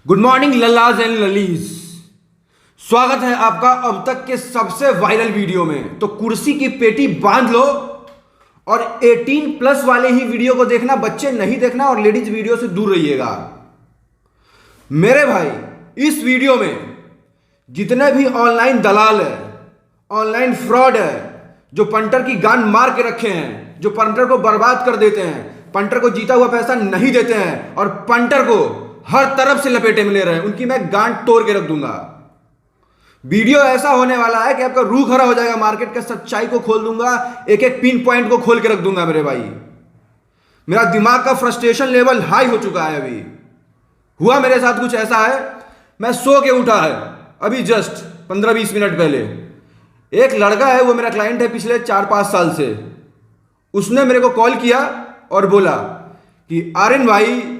Good morning लल्लाज and ललीज। स्वागत है आपका अब तक के सबसे वायरल वीडियो में। तो कुर्सी की पेटी बांध लो और 18 प्लस वाले ही वीडियो को देखना, बच्चे नहीं देखना और लेडीज वीडियो से दूर रहिएगा। मेरे भाई, इस वीडियो में जितने भी ऑनलाइन दलाल है, ऑनलाइन फ्रॉड है, जो पंटर की गांड मार के रखे हैं, जो पंटर को बर्बाद कर देते हैं, पंटर को जीता हुआ पैसा नहीं देते हैं और पंटर को हर तरफ से लपेटे में ले रहे हैं, उनकी मैं गांड तोड़ के रख दूंगा। वीडियो ऐसा होने वाला है कि आपका रूह खड़ा हो जाएगा। मार्केट के सच्चाई को खोल दूंगा, एक एक पिन पॉइंट को खोल के रख दूंगा। मेरे भाई, मेरा दिमाग का फ्रस्ट्रेशन लेवल हाई हो चुका है। अभी हुआ मेरे साथ कुछ ऐसा है, मैं सो के उठा है अभी जस्ट 15-20 मिनट पहले। एक लड़का है, वो मेरा क्लाइंट है पिछले 4-5 साल से। उसने मेरे को कॉल किया और बोला कि आर्यन भाई,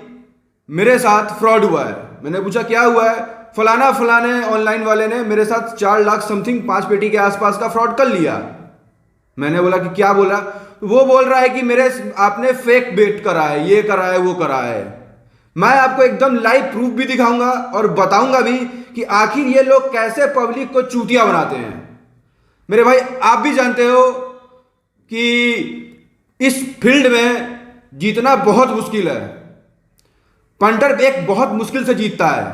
मेरे साथ फ्रॉड हुआ है। मैंने पूछा क्या हुआ है? फलाने ऑनलाइन वाले ने मेरे साथ 4 लाख समथिंग 5 पेटी के आसपास का फ्रॉड कर लिया। मैंने बोला कि क्या बोला? वो बोल रहा है कि मेरे आपने फेक बेट करा है, ये करा है, वो करा है। मैं आपको एकदम लाइव प्रूफ भी दिखाऊंगा और बताऊंगा भी कि आखिर ये लोग कैसे पब्लिक को चूतिया बनाते हैं। मेरे भाई, आप भी जानते हो कि इस फील्ड में जीतना बहुत मुश्किल है। पंटर एक बहुत मुश्किल से जीतता है,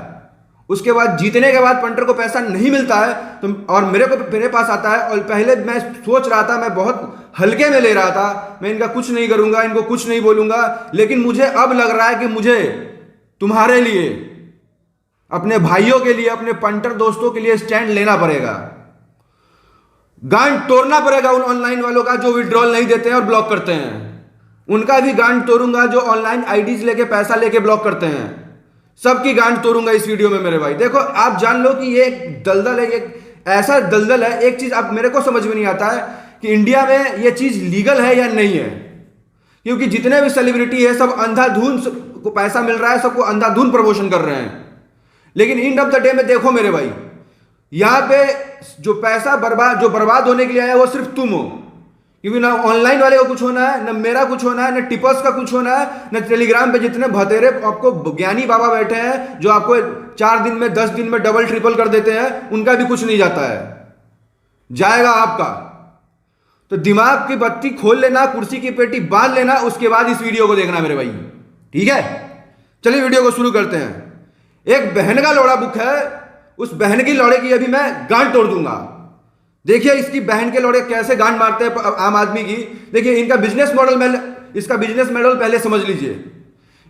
उसके बाद जीतने के बाद पंटर को पैसा नहीं मिलता है तो और मेरे पास आता है। और पहले मैं सोच रहा था, मैं बहुत हल्के में ले रहा था, मैं इनका कुछ नहीं करूंगा, इनको कुछ नहीं बोलूंगा। लेकिन मुझे अब लग रहा है कि मुझे तुम्हारे लिए, अपने भाइयों के लिए, अपने पंटर दोस्तों के लिए स्टैंड लेना पड़ेगा। गांड तोड़ना पड़ेगा उन ऑनलाइन वालों का जो विड्रॉल नहीं देते हैं और ब्लॉक करते हैं। उनका भी गांड तोड़ूंगा जो ऑनलाइन आईडीज लेके पैसा लेके ब्लॉक करते हैं। सबकी गांड तोड़ूंगा इस वीडियो में। मेरे भाई देखो, आप जान लो कि ये एक दलदल है, एक ऐसा दलदल है। एक चीज अब मेरे को समझ में नहीं आता है कि इंडिया में ये चीज लीगल है या नहीं है। क्योंकि जितने भी सेलिब्रिटी है सब अंधाधुन को पैसा मिल रहा है, सबको अंधाधुन प्रमोशन कर रहे हैं। लेकिन एंड ऑफ द डे में देखो मेरे भाई, यहां पे जो पैसा बर्बाद होने के लिए आया वो सिर्फ तुम हो। क्योंकि ना ऑनलाइन वाले को कुछ होना है, ना मेरा कुछ होना है, ना टिपर्स का कुछ होना है, ना टेलीग्राम पे जितने भतेरे आपको ज्ञानी बाबा बैठे हैं जो आपको 4 दिन में 10 दिन में डबल ट्रिपल कर देते हैं, उनका भी कुछ नहीं जाता है, जाएगा आपका। तो दिमाग की बत्ती खोल लेना, कुर्सी की पेटी बांध लेना, उसके बाद इस वीडियो को देखना मेरे भाई, ठीक है? चलिए वीडियो को शुरू करते हैं। एक बहन का लौड़ा बुक है, उस बहन की लौड़े की अभी मैं गांड तोड़ दूंगा। देखिए इसकी बहन के लौड़े कैसे गांड मारते हैं आम आदमी की। देखिए इनका बिजनेस मॉडल, इसका बिजनेस मॉडल पहले समझ लीजिए।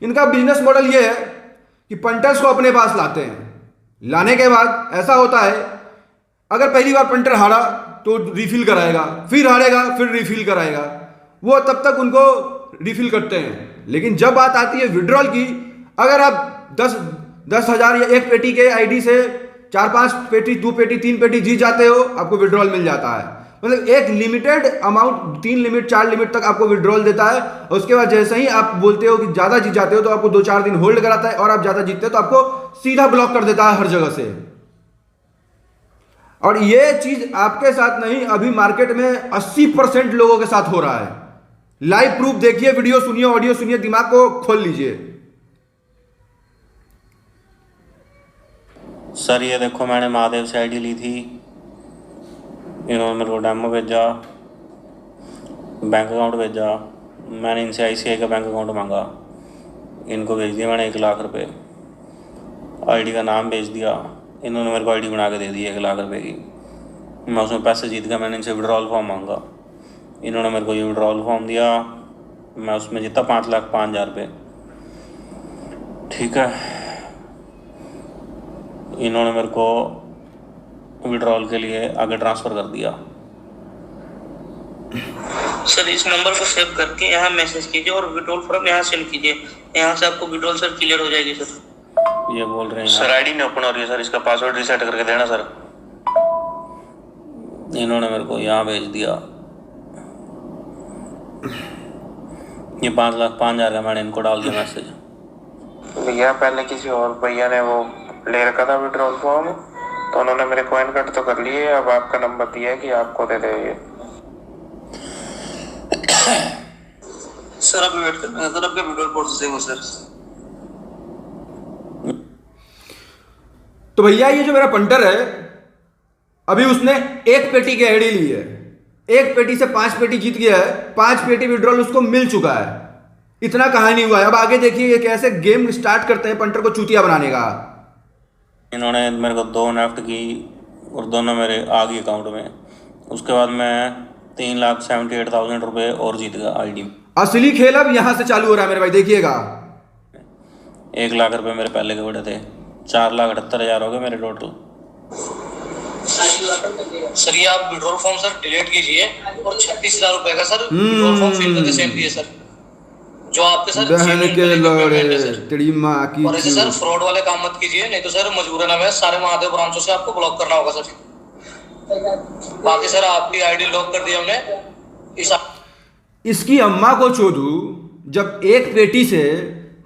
इनका बिजनेस मॉडल ये है कि पंटर्स को अपने पास लाते हैं। लाने के बाद ऐसा होता है, अगर पहली बार पंटर हारा तो रिफिल कराएगा, फिर हारेगा फिर रिफिल कराएगा, वो तब तक उनको रिफिल करते हैं। लेकिन जब बात आती है विड्रॉल की, अगर आप 10,000 या एक पेटी के आईडी से 4-5 पेटी, 2 पेटी, 3 पेटी जीत जाते हो, आपको विड्रॉल मिल जाता है। मतलब एक लिमिटेड अमाउंट, 3 लिमिट 4 लिमिट तक आपको विड्रॉल देता है। और उसके बाद जैसे ही आप बोलते हो कि ज्यादा जीत जाते हो तो आपको 2-4 दिन होल्ड कराता है, और आप ज्यादा जीतते हो तो आपको सीधा ब्लॉक कर देता है हर जगह से। और ये चीज आपके साथ नहीं, अभी मार्केट में 80% लोगों के साथ हो रहा है। लाइव प्रूफ देखिए, वीडियो सुनिए, ऑडियो सुनिए, दिमाग को खोल लीजिए। सर ये देखो, मैंने महादेव से आईडी ली थी, इन्होंने मेरे को डेमो भेजा, बैंक अकाउंट भेजा, मैंने इनसे आईसीआई का बैंक अकाउंट मांगा, इनको भेज दिया मैंने 1 लाख रुपए। आईडी का नाम भेज दिया, इन्होंने मेरे को आईडी बना के दे दी 1 लाख रुपए की। मैं उसमें पैसे जीत गया, मैंने इनसे विड्रॉल फॉर्म मांगा, इन्होंने मेरे को ये विड्रॉल फॉर्म दिया, मैं उसमें जीता 5,05,000 रुपये, ठीक है। इन्होंने मेरे को विड्रॉल के लिए आगे ट्रांसफ़र कर दिया। सर इस नंबर को सेव करके यहाँ मैसेज कीजिए और विड्रॉल फॉर्म यहाँ सेंड कीजिए, यहाँ से आपको विड्रॉल सर क्लियर हो जाएगी। सर ये बोल रहे हैं सर आईडी नहीं ओपन हो रही है सर, इसका पासवर्ड रिसेट करके देना सर। इन्होंने मेरे को यहाँ भेज दिया, ये 5,05,000 का मैंने इनको डाल दिया मैसेज। भैया पहले किसी और भैया ने वो ले रखा था विड्रॉल फॉर्म, तो उन्होंने मेरे कॉइन कट तो कर लिए, अब आपका नंबर दिया है कि आपको दे दे ये। सर आप वेट करना सर, आपका विड्रॉल प्रोसेसिंग हो सर। तो भैया ये जो मेरा पंटर है, अभी उसने एक पेटी की आईडी ली है, एक पेटी से 5 पेटी जीत गया है, 5 पेटी विड्रॉल उसको मिल चुका है। इतना कहानी हुआ है। अब आगे देखिए ये कैसे गेम स्टार्ट करते हैं पंटर को चूतिया बनाने का। इन्होंने मेरे को 2 नेफ्ट की और दोनों मेरे आ गई अकाउंट में। उसके बाद मैं 3,78,000 रुपये और जीत गया आईडी में। असली खेल अब यहां से चालू हो रहा है मेरे भाई, देखिएगा। 1 लाख रुपये मेरे पहले के बड़े थे, 4,78,000 हो गए मेरे टोटल। सर ये आप विड्रॉल फॉर्म सर डिलीट कीजिए और 36,000 रुपए का सर विड्रॉल फॉर्म फिल करके सेंड कीजिए सर, जो आपके सर बहन के लड़े तेरी माँ की। और ऐसे सर फ्रॉड वाले काम मत कीजिए, नहीं तो सर मजबूरन हमें सारे महादेव ब्रांचों से आपको ब्लॉक करना होगा सर। बाकी सर आपकी आईडी लॉक कर दी हमने। इसकी अम्मा को चोदू, जब एक पेटी से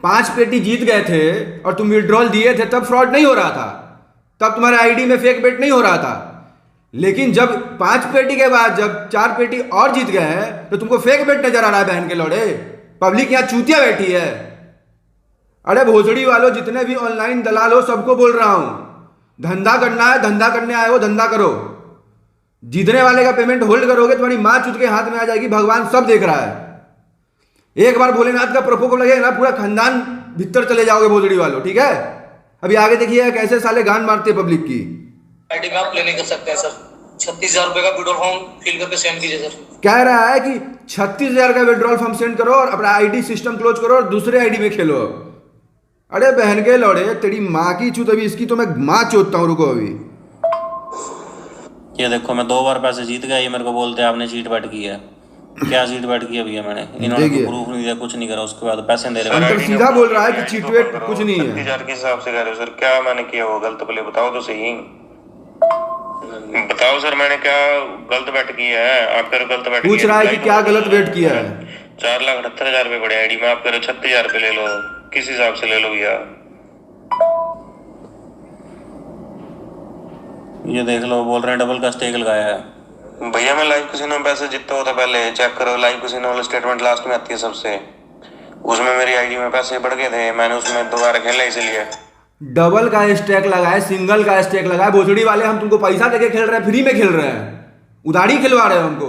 5 पेटी जीत गए थे और तुम विड्रॉल दिए थे तब फ्रॉड नहीं हो रहा था, तब तुम्हारे आईडी में फेक बेट नहीं हो रहा था। लेकिन जब 5 पेटी के बाद जब 4 पेटी और जीत गए हैं तो तुमको फेक बेट नजर आ रहा है बहन के लौड़े। पब्लिक यहाँ चूतिया बैठी है। अरे भोसड़ी वालों, जितने भी ऑनलाइन दलाल हो सबको बोल रहा हूं, धंधा करना है, धंधा करने आए हो धंधा करो। जीतने वाले का पेमेंट होल्ड करोगे तुम्हारी माँ चूत के हाथ में आ जाएगी, भगवान सब देख रहा है। एक बार भोलेनाथ का प्रकोप लगेगा ना, पूरा खानदान भीतर चले जाओगे भोसड़ी वालों, ठीक है। अभी आगे देखिए कैसे साले गान मारते पब्लिक की। आईडी में आप लेने कर सकते हैं सर। 36,000 रुपए का विड्रॉल फॉर्म फिल करके सेंड कीजिए सर। कह रहा है कि 36,000 का विड्रॉल फॉर्म सेंड करो और अपना आईडी सिस्टम क्लोज करो और दूसरे आईडी में खेलो। अरे बहन के लौड़े तेरी माँ की चूत, अभी इसकी तो मैं माँ चोदता हूँ, रुको अभी। ये देखो मैं 2 बार पैसे जीत गया, ये मेरे को बोलते हैं आपने चीट बैट की है। क्या चीट बैट की है भैया मैंने? इन्होंने प्रूफ नहीं दिया, कुछ नहीं करा, उसके बाद पैसे दे रहे हैं। सीधा बोल रहा है कि चीट वेट कुछ नहीं है। 36,000 के हिसाब से कह रहे हो सर, क्या मैंने किया वो गलत? पहले बताओ तो सही, बताओ सर मैंने क्या गलत बैट किया है? आप कह रहे गलत बैट पूछ रहा है कि क्या गलत बैट किया है। 4,78,000 रुपये पड़े आईडी में, आप कह रहे 36,000 रुपये ले लो, किस हिसाब से ले लो भैया? ये देख लो, बोल रहे हैं डबल का स्टेक लगाया है। भैया मैं लाइव कैसीनो में पैसे जीतता होता, पहले चेक करो लाइव कैसीनो वाला स्टेटमेंट लास्ट में आती है सबसे, उसमें मेरी आईडी में पैसे बढ़ गए थे, मैंने उसमें दोबारा खेला इसलिए। डबल का स्टेक लगाए, सिंगल का स्टेक लगाए। भोसड़ी वाले हम तुमको पैसा देके खेल रहे हैं, फ्री में खेल रहे हैं, उधारी खिलवा रहे हो हमको।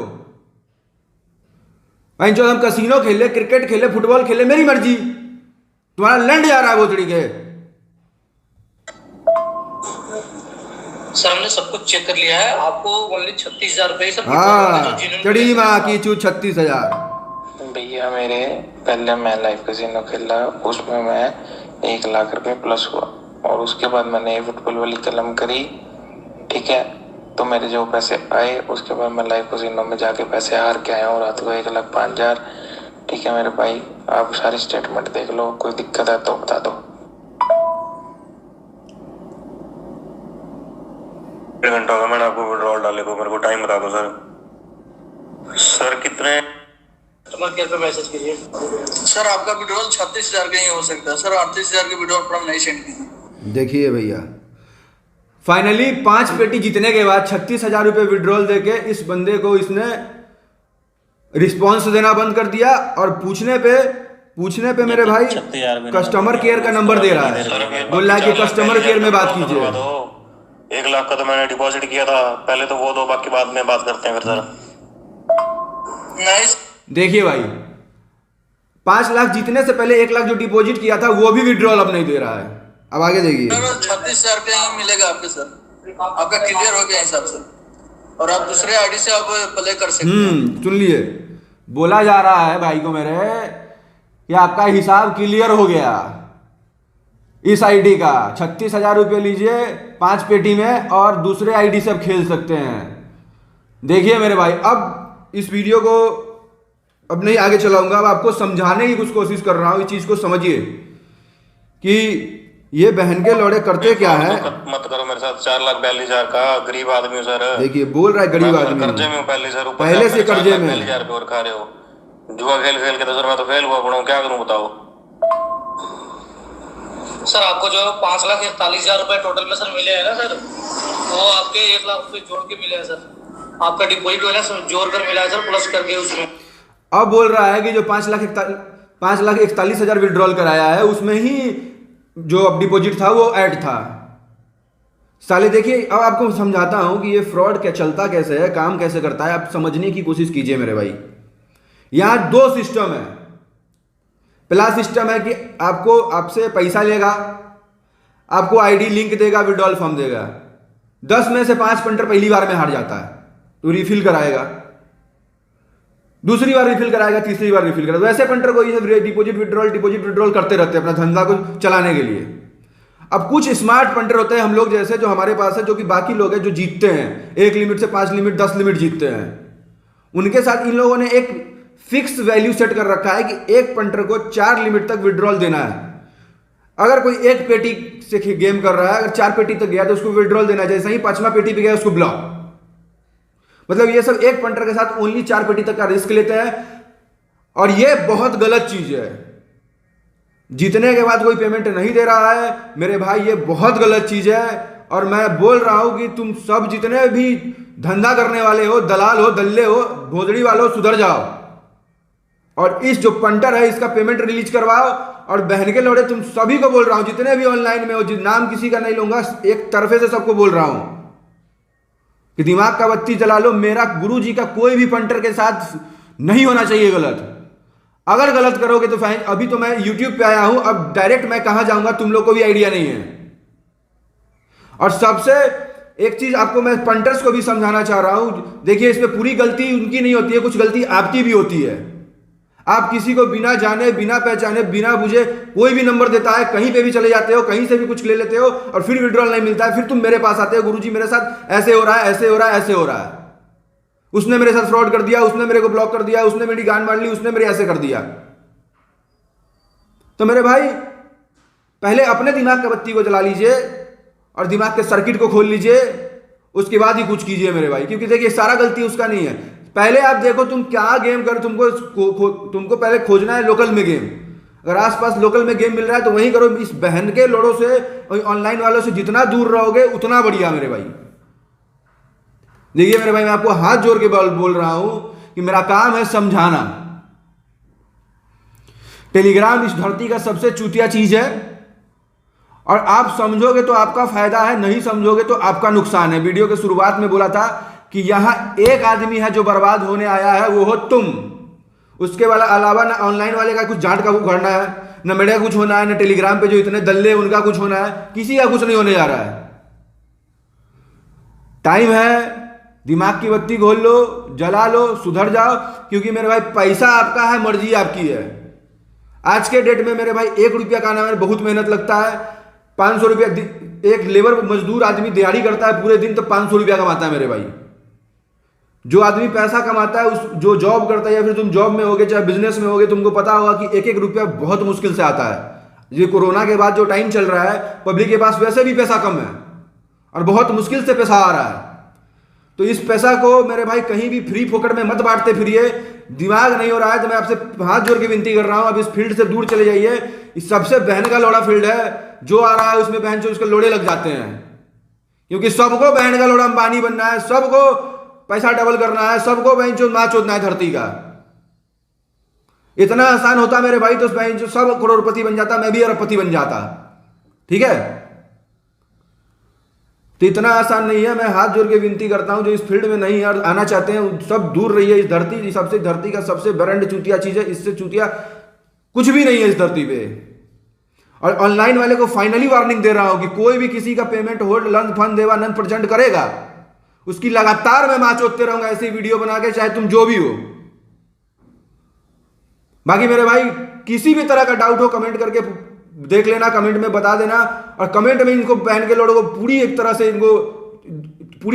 भाई जो हम कसिनो खेले, क्रिकेट खेले, फुटबॉल खेले, मेरी मर्जी, तुम्हारा लैंड जा रहा है भोसड़ी के। सर हमने सब कुछ चेक कर लिया है, आपको ओनली 36,000 रुपए सब। हाँ चढ़ी माँ की चू 36,000। भैया मेरे पहले मैं लाइव कैसीनो खेला, उसमें मैं 1 लाख रुपए प्लस हुआ, और उसके बाद मैंने फुटबॉल वाली कलम करी, ठीक है। तो मेरे जो पैसे आए उसके बाद मैं लाइव कैसीनो में जाके पैसे हार के आया हूँ रात को 1,05,000, ठीक है मेरे भाई। आप सारी स्टेटमेंट देख लो, कोई दिक्कत है तो बता दो। 1 घंटा होगा मैंने आपको विड्रॉल डाले को, मेरे को टाइम बता दो सर। सर कितने कस्टमर केयर पे मैसेज कीजिए। सर आपका विड्रॉल 36,000 का ही हो सकता है सर, 38,000 के विड्रॉल पर हम नहीं सेंड कीजिए। देखिए भैया, फाइनली 5 पेटी जीतने के बाद 36,000 रुपये विड्रॉल देके इस बंदे को इसने रिस्पॉन्स देना बंद कर दिया, और पूछने पे मेरे भाई कस्टमर केयर का नंबर दे रहा है, बोल रहा है कि कस्टमर केयर में बात कीजिए। 1 लाख का तो मैंने डिपॉजिट किया था, पहले तो वो दो, बाकी बाद में बात करते हैं फिर सर। नाइस। देखिए भाई, 5 लाख जीतने से पहले 1 लाख जो डिपॉजिट किया था वो भी विड्रॉल अब नहीं दे रहा है। अब आगे देखिए। 36,000 का ही मिलेगा आपके सर, आपका क्लियर हो गया हिसाब से, और आप दूसरे आईडी से आप प्ले कर सकते हैं। सुन लिए, बोला जा रहा है भाई को मेरे कि आपका हिसाब क्लियर हो गया इस आईडी का। 36,000 रुपये लीजिए 5 पेटी में, और दूसरे आईडी से आप खेल सकते हैं। देखिए मेरे भाई, अब इस वीडियो को अब नहीं आगे चलाऊंगा, अब आपको समझाने की कुछ कोशिश कर रहा हूं। इस चीज को समझिए कि ये बहन के लौड़े करते क्या है। मत करो मेरे साथ, 4,42,000 का गरीब आदमी हूँ सर। देखिए बोल रहा है गरीब आदमी, कर्जे में पहले सर, पहले से कर्जे में 4,42,000 रुपये और खा रहे हो। जुआ खेल के तो सर मैं तो फेल हुआ पड़ा हूँ, क्या करूँ बताओ। सर आपको जो 5,41,000 रुपए टोटल में सर मिले हैं ना सर, वो आपके 1 लाख रुपए जोड़ के मिले हैं सर। आपका डिपॉजिट है ना जोड़ कर मिला है सर, प्लस करके उसमें। अब बोल रहा है कि जो 5,41,000 विड्रॉल कराया है उसमें ही जो अब डिपॉजिट था वो ऐड था। साले देखिए, अब आपको समझाता हूं कि ये फ्रॉड क्या चलता कैसे है, काम कैसे करता है, आप समझने की कोशिश कीजिए मेरे भाई। यहां दो सिस्टम है। पहला सिस्टम है कि आपसे पैसा लेगा, आपको आईडी लिंक देगा, विड्रॉल फॉर्म देगा। 10 में से 5 पंटर पहली बार में हार जाता है तो रिफिल कराएगा, दूसरी बार रिफिल कराएगा, तीसरी बार रिफिल कराएगा। वैसे पंटर को ये डिपॉजिट विड्रॉल करते रहते हैं अपना धंधा को चलाने के लिए। अब कुछ स्मार्ट पंटर होते हैं हम लोग जैसे, जो हमारे पास है, जो कि बाकी लोग हैं जो जीतते हैं 1 लिमिट से 5 लिमिट 10 लिमिट जीतते हैं, उनके साथ इन लोगों ने एक फिक्स वैल्यू सेट कर रखा है कि एक पंटर को 4 लिमिट तक विड्रॉल देना है। अगर कोई एक पेटी से गेम कर रहा है, अगर 4 पेटी तक गया तो उसको विड्रॉल देना है। जैसे ही 5वां पेटी पे गया उसको ब्लॉक। मतलब ये सब एक पंटर के साथ ओनली 4 पेटी तक का रिस्क लेते हैं और ये बहुत गलत चीज है। जीतने के बाद कोई पेमेंट नहीं दे रहा है मेरे भाई, ये बहुत गलत चीज है। और मैं बोल रहा हूं कि तुम सब जितने भी धंधा करने वाले हो, दलाल हो, दल्ले हो, भोजड़ी वाले हो, सुधर जाओ और इस जो पंटर है इसका पेमेंट रिलीज करवाओ। और बहन के लोड़े तुम सभी को बोल रहा हूं, जितने भी ऑनलाइन में हो, नाम किसी का नहीं लूंगा, एक तरफे से सबको बोल रहा हूं कि दिमाग का बत्ती जला लो। मेरा गुरु जी का कोई भी पंटर के साथ नहीं होना चाहिए गलत। अगर गलत करोगे तो फाइन। अभी तो मैं यूट्यूब पे आया हूं, अब डायरेक्ट मैं कहां जाऊंगा तुम लोग को भी आइडिया नहीं है। और सबसे एक चीज आपको मैं पंटर्स को भी समझाना चाह रहा हूं, देखिए इसमें पूरी गलती उनकी नहीं होती है, कुछ गलती आपकी भी होती है। आप किसी को बिना जाने, बिना पहचाने, बिना बुझे कोई भी नंबर देता है, कहीं पे भी चले जाते हो, कहीं से भी कुछ ले लेते हो और फिर विड्रॉल नहीं मिलता है। फिर तुम मेरे पास आते हो, गुरुजी मेरे साथ ऐसे हो रहा है, ऐसे हो रहा है, ऐसे हो रहा है, उसने मेरे साथ फ्रॉड कर दिया, उसने मेरे को ब्लॉक कर दिया, उसने मेरी गांड मार ली, उसने मेरे ऐसे कर दिया। तो मेरे भाई पहले अपने दिमाग का बत्ती को जला लीजिए और दिमाग के सर्किट को खोल लीजिए, उसके बाद ही कुछ कीजिए मेरे भाई। क्योंकि देखिए सारा गलती उसका नहीं है। पहले आप देखो तुम क्या गेम कर, तुमको पहले खोजना है लोकल में गेम। अगर आसपास लोकल में गेम मिल रहा है तो वहीं करो। इस बहन के लोड़ों से, ऑनलाइन वालों से जितना दूर रहोगे उतना बढ़िया मेरे भाई। देखिए मेरे भाई, मैं आपको हाथ जोड़ के बोल रहा हूं कि मेरा काम है समझाना। टेलीग्राम इस धरती का सबसे चूतिया चीज है और आप समझोगे तो आपका फायदा है, नहीं समझोगे तो आपका नुकसान है। वीडियो के शुरुआत में बोला था कि यहां एक आदमी है जो बर्बाद होने आया है, वो हो तुम। उसके वाला अलावा ना ऑनलाइन वाले का कुछ जांच का उखड़ना है, ना मेरे का कुछ होना है, ना टेलीग्राम पे जो इतने दल्ले उनका कुछ होना है, किसी का कुछ नहीं होने जा रहा है। टाइम है, दिमाग की बत्ती खोल लो, जला लो, सुधर जाओ। क्योंकि मेरे भाई पैसा आपका है, मर्जी आपकी है। आज के डेट में मेरे भाई 1 रुपया का नाम है, बहुत मेहनत लगता है। 500 रुपया एक लेबर मजदूर आदमी दिहाड़ी करता है पूरे दिन, तो 500 रुपया कमाता है मेरे भाई। जो आदमी पैसा कमाता है, उस जो जॉब करता है, या फिर तुम जॉब में होगे चाहे बिजनेस में होगे, तुमको पता होगा कि 1-1 रुपया बहुत मुश्किल से आता है। ये कोरोना के बाद जो टाइम चल रहा है, पब्लिक के पास वैसे भी पैसा कम है और बहुत मुश्किल से पैसा आ रहा है। तो इस पैसा को मेरे भाई कहीं भी फ्री फोकट में मत बांटते फिरिए। दिमाग नहीं हो रहा है तो मैं आपसे हाथ जोड़ के विनती कर रहा हूं, अब इस फील्ड से दूर चले जाइए। इस सबसे बहन का लोड़ा फील्ड है, जो आ रहा है उसमें बहन जो उसके लोड़े लग जाते हैं। क्योंकि सबको बहन का लोड़ा अंबानी बनना है, सबको पैसा डबल करना है, सबको बहन चो ना चोदना है धरती का। इतना आसान होता मेरे भाई तो बहन जो सब करोड़पति बन जाता, मैं भी अरबपति बन जाता। ठीक है, तो इतना आसान नहीं है। मैं हाथ जोड़ के विनती करता हूं, जो इस फील्ड में नहीं आना चाहते हैं सब दूर रहिए। इस धरती का सबसे बरंड चूतिया चीज है, इससे चूतिया कुछ भी नहीं है इस धरती पे। और ऑनलाइन वाले को फाइनली वार्निंग दे रहा हूं कि कोई भी किसी का पेमेंट होल्ड, लंच, फंड, देवा, नन प्रेजेंट करेगा, उसकी लगातार मैं मां चोदते रहूंगा ऐसी वीडियो बना के, चाहे तुम जो भी हो। बाकी मेरे भाई किसी भी तरह का डाउट हो कमेंट करके देख लेना, कमेंट में बता देना। और कमेंट में इनको बहन के लोगों को पूरी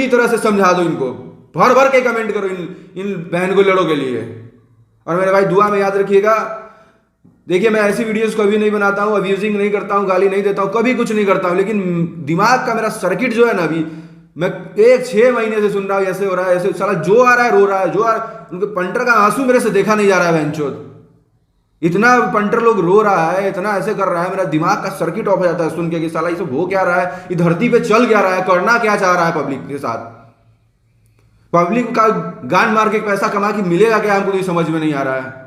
तरह से समझा दो। इनको भर भर के कमेंट करो इन बहन को लोगों के लिए। और मेरे भाई दुआ में याद रखिएगा, देखिए मैं ऐसी वीडियोस कभी नहीं बनाता हूं, अब्यूजिंग नहीं करता हूं, गाली नहीं देता हूं, कभी कुछ नहीं करता हूं। लेकिन दिमाग का मेरा सर्किट जो है ना, अभी मैं 6 महीने से सुन रहा हूं ऐसे हो रहा है, ऐसे साला जो आ रहा है रो रहा है, जो आ रहा है, उनके पंटर का आंसू मेरे से देखा नहीं जा रहा है बहनचोद। इतना पंटर लोग रो रहा है, इतना ऐसे कर रहा है, मेरा दिमाग का सर्किट ऑफ हो जाता है सुन के कि साला ये सब हो क्या रहा है, ये धरती पे चल क्या रहा है, करना क्या चाह रहा है पब्लिक के साथ। पब्लिक का गांड मार के पैसा कमा के मिलेगा क्या, हमको ये समझ में नहीं आ रहा है।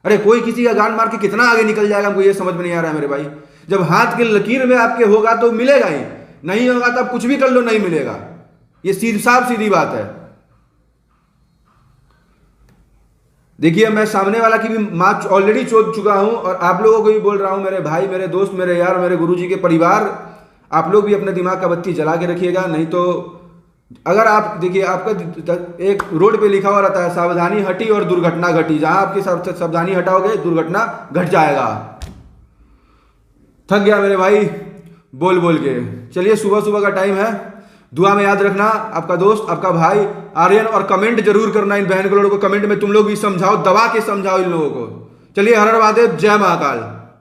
अरे कोई किसी का गांड मार के कितना आगे निकल जाएगा, हमको ये समझ में नहीं आ रहा है मेरे भाई। जब हाथ के लकीर में आपके होगा तो मिलेगा ही, नहीं होगा तब कुछ भी कर लो नहीं मिलेगा। ये साफ सीधी बात है। देखिए मैं सामने वाला की भी माँ ऑलरेडी चोद चुका हूं और आप लोगों को भी बोल रहा हूं, मेरे भाई, मेरे दोस्त, मेरे यार, मेरे गुरुजी के परिवार, आप लोग भी अपने दिमाग का बत्ती जला के रखिएगा। नहीं तो अगर आप देखिए, आपका एक रोड पे लिखा हुआ रहता है सावधानी हटी और दुर्घटना घटी। जहां आपकी सावधानी हटाओगे दुर्घटना घट जाएगा। थक गया मेरे भाई बोल बोल के। चलिए सुबह सुबह का टाइम है, दुआ में याद रखना, आपका दोस्त, आपका भाई आर्यन। और कमेंट जरूर करना इन बहन को, कमेंट में तुम लोग भी समझाओ, दबा के समझाओ इन लोगों को। चलिए हर हर महादेव, जय महाकाल।